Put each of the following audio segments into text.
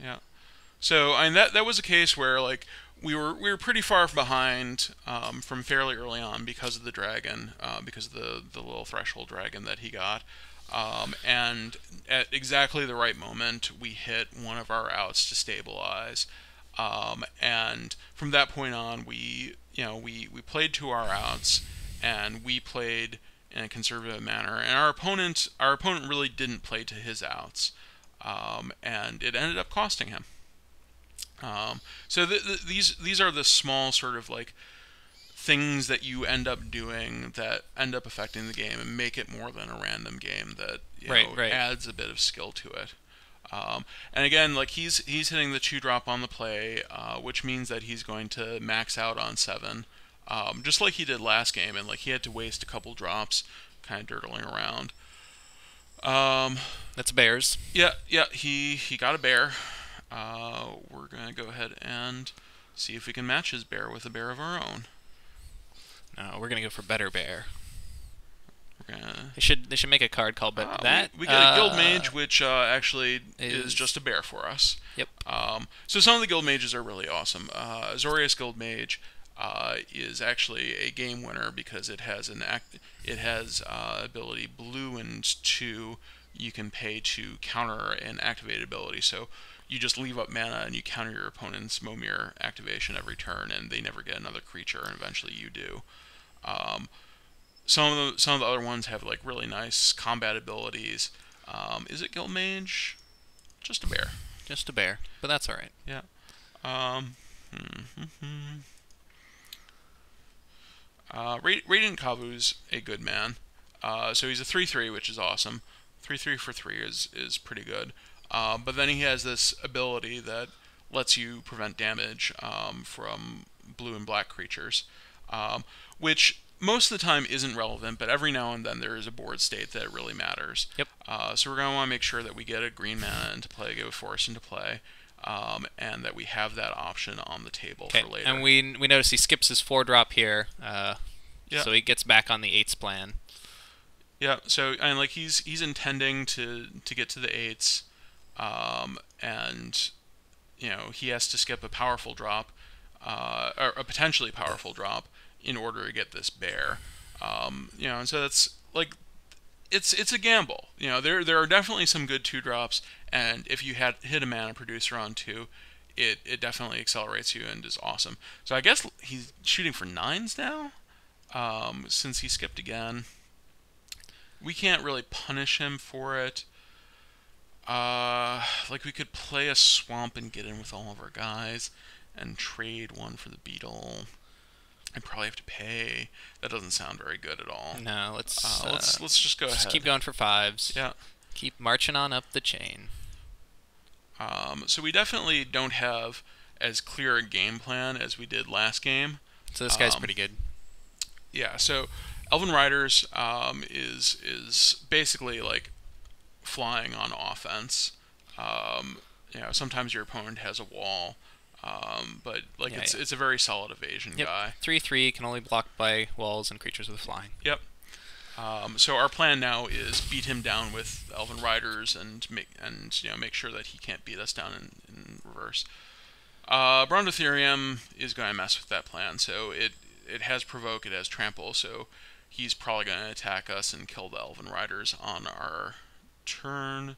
Yeah. So I mean that was a case where like we were pretty far behind from fairly early on because of the dragon, because of the little threshold dragon that he got, and at exactly the right moment we hit one of our outs to stabilize, and from that point on we played to our outs, and we played in a conservative manner, and our opponent really didn't play to his outs, and it ended up costing him. So these are the small sort of like things that you end up doing that end up affecting the game and make it more than a random game that Right. adds a bit of skill to it. And again, like he's hitting the 2-drop on the play, which means that he's going to max out on 7, just like he did last game, and like he had to waste a couple drops, kind of dirtling around. Um, That's bears. yeah, he got a bear. We're gonna go ahead and see if we can match his bear with a bear of our own. No, we're gonna go for better bear. We're gonna. They should make a card called that. We get a guild mage, which actually is is just a bear for us. Yep. So some of the guild mages are really awesome. Azorius guild mage is actually a game winner because it has ability blue and 2. You can pay to counter an activated ability. So you just leave up mana and you counter your opponent's Momir activation every turn, and they never get another creature, and eventually you do. Um, some of the other ones have like really nice combat abilities. Is it guild mage? Just a bear. Just a bear, but that's all right. Yeah. Um, hmm. Radiant Kavu's a good man. So he's a 3/3, which is awesome. 3/3 for 3 is pretty good. But then he has this ability that lets you prevent damage from blue and black creatures, which most of the time isn't relevant, but every now and then there is a board state that really matters. Yep. So we're going to want to make sure that we get a green mana into play, get a forest into play, and that we have that option on the table Okay. for later. And we notice he skips his 4-drop here, Yeah. so he gets back on the 8s plan. Yeah, so and like he's intending to get to the 8s, and he has to skip a powerful drop, or a potentially powerful drop in order to get this bear. And so that's like it's a gamble. There are definitely some good 2-drops, and if you hit a mana producer on 2, it definitely accelerates you and is awesome. So I guess he's shooting for 9s now, since he skipped again. We can't really punish him for it. Like we could play a swamp and get in with all of our guys and trade one for the beetle. I'd probably have to pay. That doesn't sound very good at all. No, let's Let's just go ahead. keep going for 5s. Yeah. Keep marching on up the chain. So we definitely don't have as clear a game plan as we did last game. So this guy's Um, pretty good. Yeah. So Elven Riders is basically like flying on offense. Sometimes your opponent has a wall, but like Yeah, it's a very solid evasion Yep. guy. 3/3 can only block by walls and creatures with flying. Yep. So our plan now is beat him down with Elven Riders and make sure that he can't beat us down in reverse. Brondotherium is going to mess with that plan. So it has provoke, it has trample, so he's probably going to attack us and kill the Elven Riders on our turn.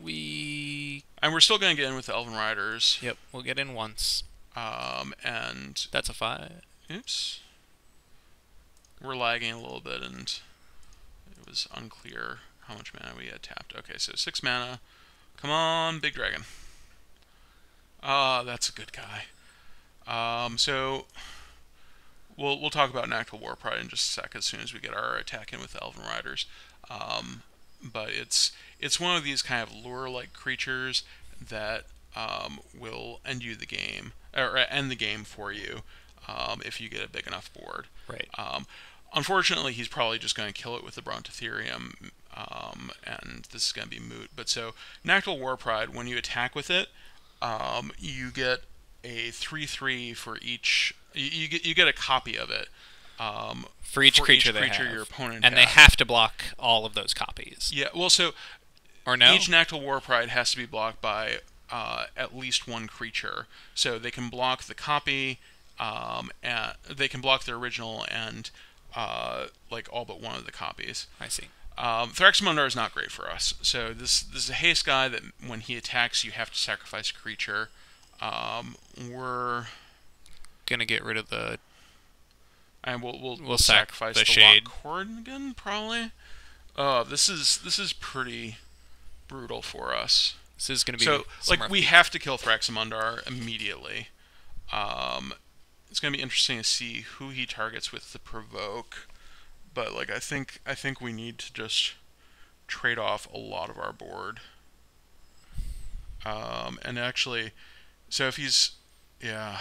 We And we're still going to get in with the Elven Riders. Yep, we'll get in once. And That's a 5. oops, we're lagging a little bit, and it was unclear how much mana we had tapped. Okay, so 6 mana. Come on, big dragon. That's a good guy. So we'll talk about Nactal War Pride in just a sec as soon as we get our attack in with the Elven Riders. But it's one of these kind of lure-like creatures that will end you the game, or end the game for you, if you get a big enough board. Right. Unfortunately, he's probably just going to kill it with the Brontotherium, and this is going to be moot. But so Nactal War Pride, when you attack with it, you get a 3/3 for each. You get a copy of it. For each creature they have. your opponent and has. they have to block all of those copies. Yeah, well, so Or no? Each Nactal Warpride has to be blocked by at least one creature. So they can block the copy, and they can block the original and like all but one of the copies. I see. Thraxamundar is not great for us. So this is a haste guy that when he attacks, you have to sacrifice a creature. We're Gonna get rid of the... and we'll We'll sacrifice the the shade. Lockcord again, probably. This is pretty brutal for us. This is gonna be... So, some like, rough we beat. have to kill Thraxamundar immediately. It's gonna be interesting to see who he targets with the provoke. But like, I think we need to just trade off a lot of our board. And actually, so if he's, yeah.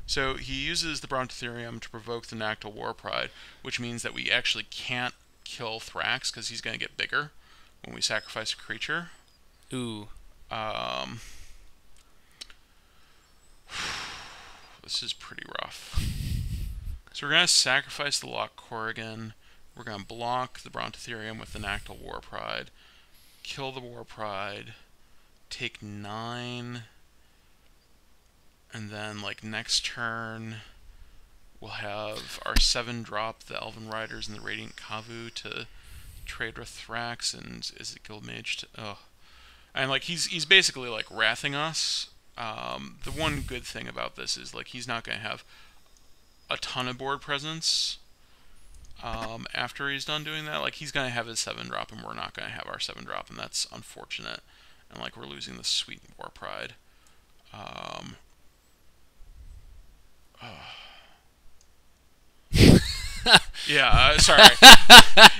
So he uses the Brontotherium to provoke the Nactal Warpride, which means that we actually can't kill Thrax because he's going to get bigger when we sacrifice a creature. Ooh. This is pretty rough. So we're going to sacrifice the Lock Corrigan. We're going to block the Brontotherium with the Nactal Warpride. Kill the Warpride. Take 9. And then, like, next turn, we'll have our 7-drop the Elven Riders and the Radiant Kavu to trade with Thrax, and is it Guildmage to... Oh. And, like, he's basically, like, wrathing us. The one good thing about this is, like, he's not going to have a ton of board presence after he's done doing that. Like, he's going to have his 7-drop, and we're not going to have our 7-drop, and that's unfortunate. And, like, we're losing the sweet Warpride. Yeah, sorry.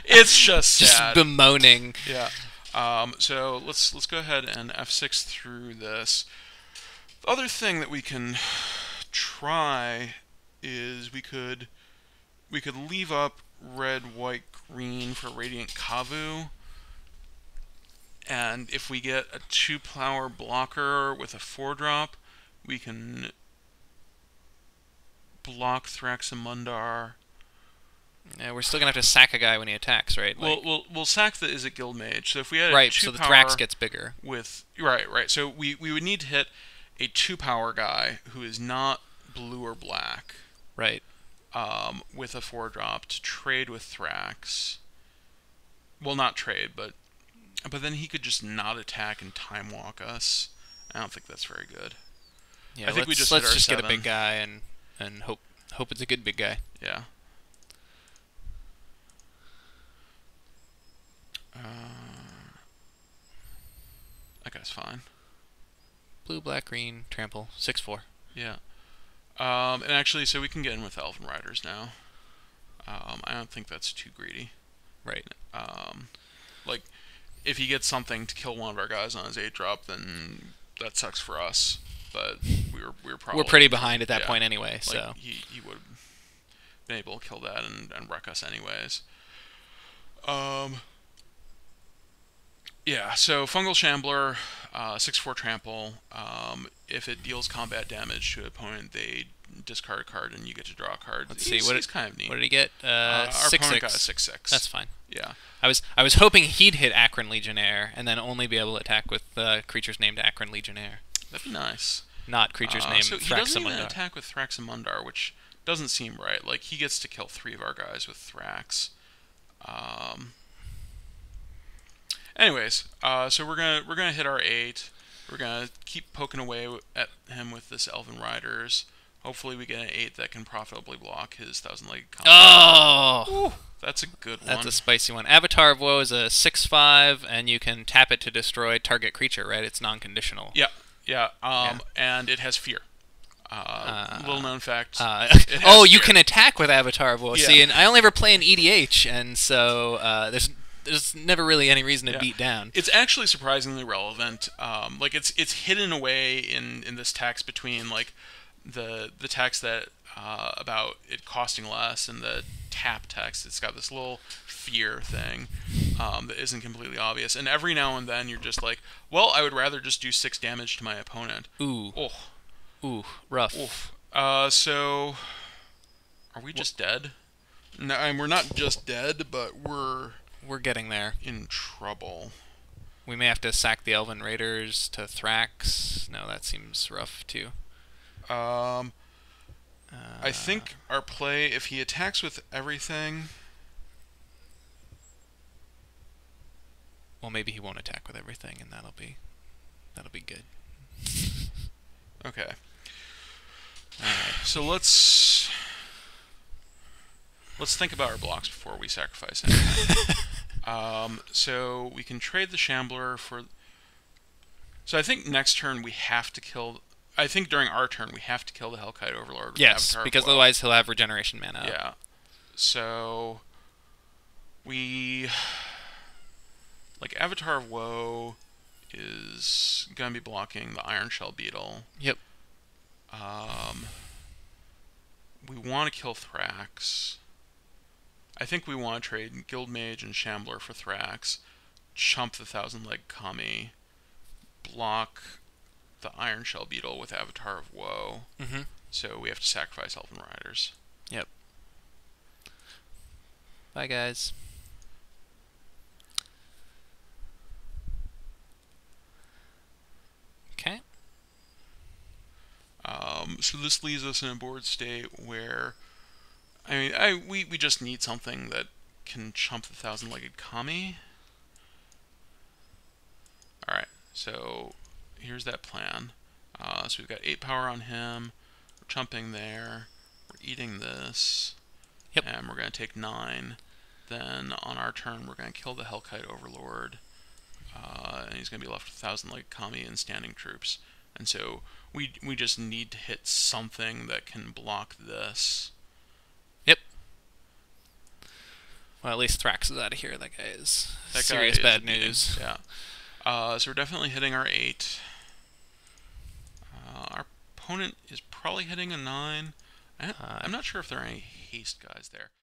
It's just sad. Just bemoaning. Yeah. So let's go ahead and F6 through this. The other thing that we can try is we could leave up red, white, green for Radiant Kavu. And if we get a 2-power blocker with a 4-drop, we can block Thraxamundar. Yeah, we're still gonna have to sack a guy when he attacks, right? Like, We'll sack the Izzet Guildmage. So if we had a right. 2 So the power Thrax gets bigger. with right. So we would need to hit a 2-power guy who is not blue or black. Right. With a 4-drop to trade with Thrax. Well, not trade, but then he could just not attack and time walk us. I don't think that's very good. Yeah. I think let's hit our just get a 7. big guy and hope it's a good big guy. Yeah. That guy's fine. Blue, black, green, trample, 6/4. Yeah. And actually, so we can get in with Elven Riders now. I don't think that's too greedy. Right. Like, if he gets something to kill one of our guys on his 8-drop, then that sucks for us. But we're probably... We're pretty behind at that yeah, point anyway, like, so... He would have been able to kill that and wreck us anyways. Yeah, so Fungal Shambler, 6/4 trample. If it deals combat damage to an opponent, they discard a card and you get to draw a card. Let's see, He's kind of neat. What did he get? Our 6/6. opponent got a 6/6. That's fine. Yeah. I was hoping he'd hit Akron Legionnaire and then only be able to attack with creatures named Akron Legionnaire, That'd be nice. not creatures named So he doesn't even Thraxamundar. attack with Thraxamundar, which doesn't seem right. Like, he gets to kill 3 of our guys with Thrax. Anyways, so we're gonna hit our 8. We're gonna keep poking away at him with this Elven Riders. Hopefully, we get an 8 that can profitably block his 1,000-legged combat. Oh! Ooh, that's a good one. That's a spicy one. Avatar of Woe is a 6/5, and you can tap it to destroy target creature, right? It's non-conditional. Yeah. And it has fear. Little known fact. You fear. can attack with Avatar of Woe. Yeah. See, and I only ever play in EDH, and so there's never really any reason to Yeah. beat down. It's actually surprisingly relevant. Like, it's hidden away in this text between, like, the text that about it costing less and the tap text. It's got this little fear thing that isn't completely obvious. And every now and then you're just like, well, I would rather just do 6 damage to my opponent. Ooh. Oh. Ooh, rough. Oof. So, are we just dead? No, we're not just dead, but we're We're getting there. in trouble. We may have to sack the Elven Raiders to Thrax. No, that seems rough too. Um, I Uh, think our play, if he attacks with everything, well, maybe he won't attack with everything, and that'll be good. okay. All right. So let's think about our blocks before we sacrifice anything. So we can trade the Shambler for. So I think next turn we have to kill. I think during our turn we have to kill the Hellkite Overlord with Yes, Avatar of because Woe. otherwise he'll have regeneration mana up. Yeah. So we Avatar of Woe is gonna be blocking the Iron Shell Beetle. Yep. Um, we want to kill Thrax. I think we want to trade Guildmage and Shambler for Thrax, chump the Thousand Leg Kami, block the Iron Shell Beetle with Avatar of Woe. Mm-hmm. So we have to sacrifice Elven Riders. Yep. Bye, guys. Okay. So this leaves us in a board state where, we just need something that can chump the Thousand-Legged Kami. Alright, so here's that plan. So we've got 8 power on him, we're chumping there, we're eating this, Yep. and we're going to take 9. Then on our turn, we're going to kill the Hellkite Overlord, and he's going to be left with Thousand-Legged Kami and standing troops. And so we just need to hit something that can block this. Yep. Well, at least Thrax is out of here. That guy is That serious guy is bad beating. news. Yeah. So we're definitely hitting our 8. Our opponent is probably hitting a 9. I'm not sure if there are any haste guys there.